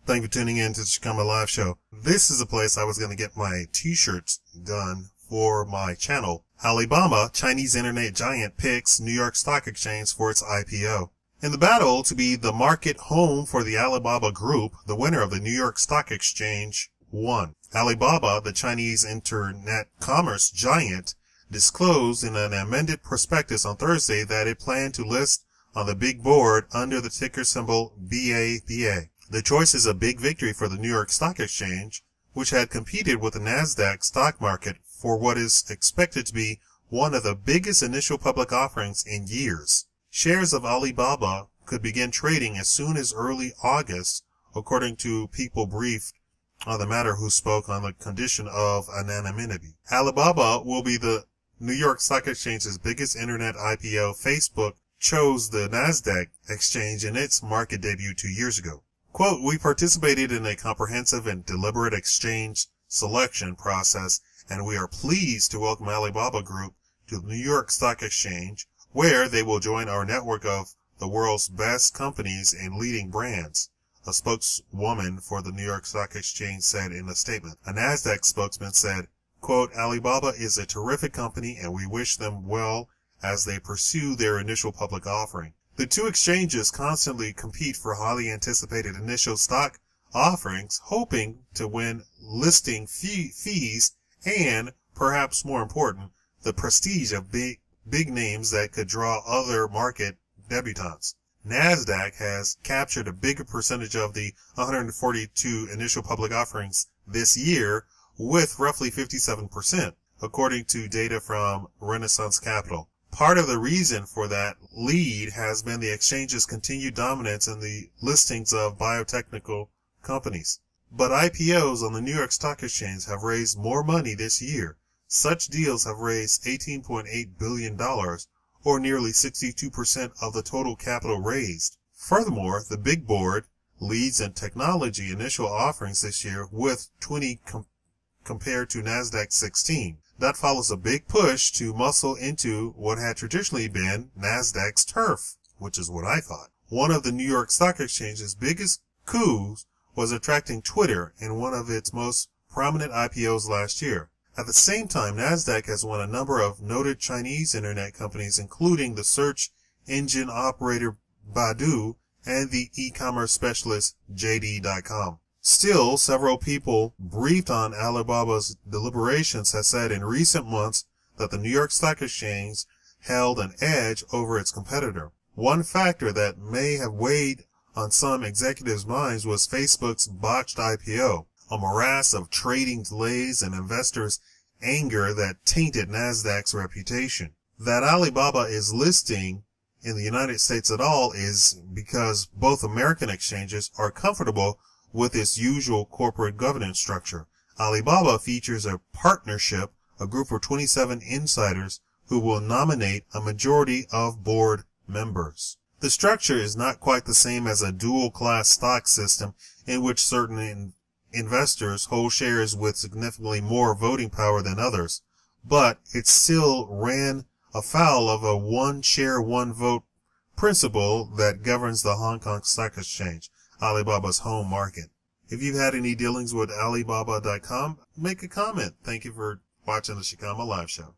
Thank you for tuning in to the Shikama Live Show. This is a place I was going to get my t-shirts done for my channel. Alibaba, Chinese internet giant, picks New York Stock Exchange for its IPO. In the battle to be the market home for the Alibaba Group, the winner of the New York Stock Exchange won. Alibaba, the Chinese internet commerce giant, disclosed in an amended prospectus on Thursday that it planned to list on the big board under the ticker symbol BABA. The choice is a big victory for the New York Stock Exchange, which had competed with the Nasdaq stock market for what is expected to be one of the biggest initial public offerings in years. Shares of Alibaba could begin trading as soon as early August, according to people briefed on the matter who spoke on the condition of anonymity. Alibaba will be the New York Stock Exchange's biggest internet IPO. Facebook chose the Nasdaq exchange in its market debut 2 years ago. Quote, "We participated in a comprehensive and deliberate exchange selection process, and we are pleased to welcome Alibaba Group to the New York Stock Exchange, where they will join our network of the world's best companies and leading brands," a spokeswoman for the New York Stock Exchange said in a statement. A Nasdaq spokesman said, quote, "Alibaba is a terrific company, and we wish them well as they pursue their initial public offering. The two exchanges constantly compete for highly anticipated initial stock offerings, hoping to win listing fees and, perhaps more important, the prestige of big names that could draw other market debutants. Nasdaq has captured a bigger percentage of the 142 initial public offerings this year, with roughly 57%, according to data from Renaissance Capital. Part of the reason for that lead has been the exchange's continued dominance in the listings of biotechnical companies. But IPOs on the New York Stock Exchange have raised more money this year. Such deals have raised $18.8 billion, or nearly 62% of the total capital raised. Furthermore, the big board leads in technology initial offerings this year with 20 compared to Nasdaq's 16. That follows a big push to muscle into what had traditionally been Nasdaq's turf, which is what I thought. One of the New York Stock Exchange's biggest coups was attracting Twitter in one of its most prominent IPOs last year. At the same time, Nasdaq has won a number of noted Chinese internet companies, including the search engine operator Baidu and the e-commerce specialist JD.com. Still, several people briefed on Alibaba's deliberations have said in recent months that the New York Stock Exchange held an edge over its competitor. One factor that may have weighed on some executives' minds was Facebook's botched IPO, a morass of trading delays and investors' anger that tainted Nasdaq's reputation. That Alibaba is listing in the United States at all is because both American exchanges are comfortable with its usual corporate governance structure. Alibaba features a partnership, a group of 27 insiders who will nominate a majority of board members. The structure is not quite the same as a dual-class stock system in which certain investors hold shares with significantly more voting power than others, but it still ran afoul of a one-share, one-vote principle that governs the Hong Kong Stock Exchange, Alibaba's home market. If you've had any dealings with Alibaba.com, make a comment. Thank you for watching the Shikama Live Show.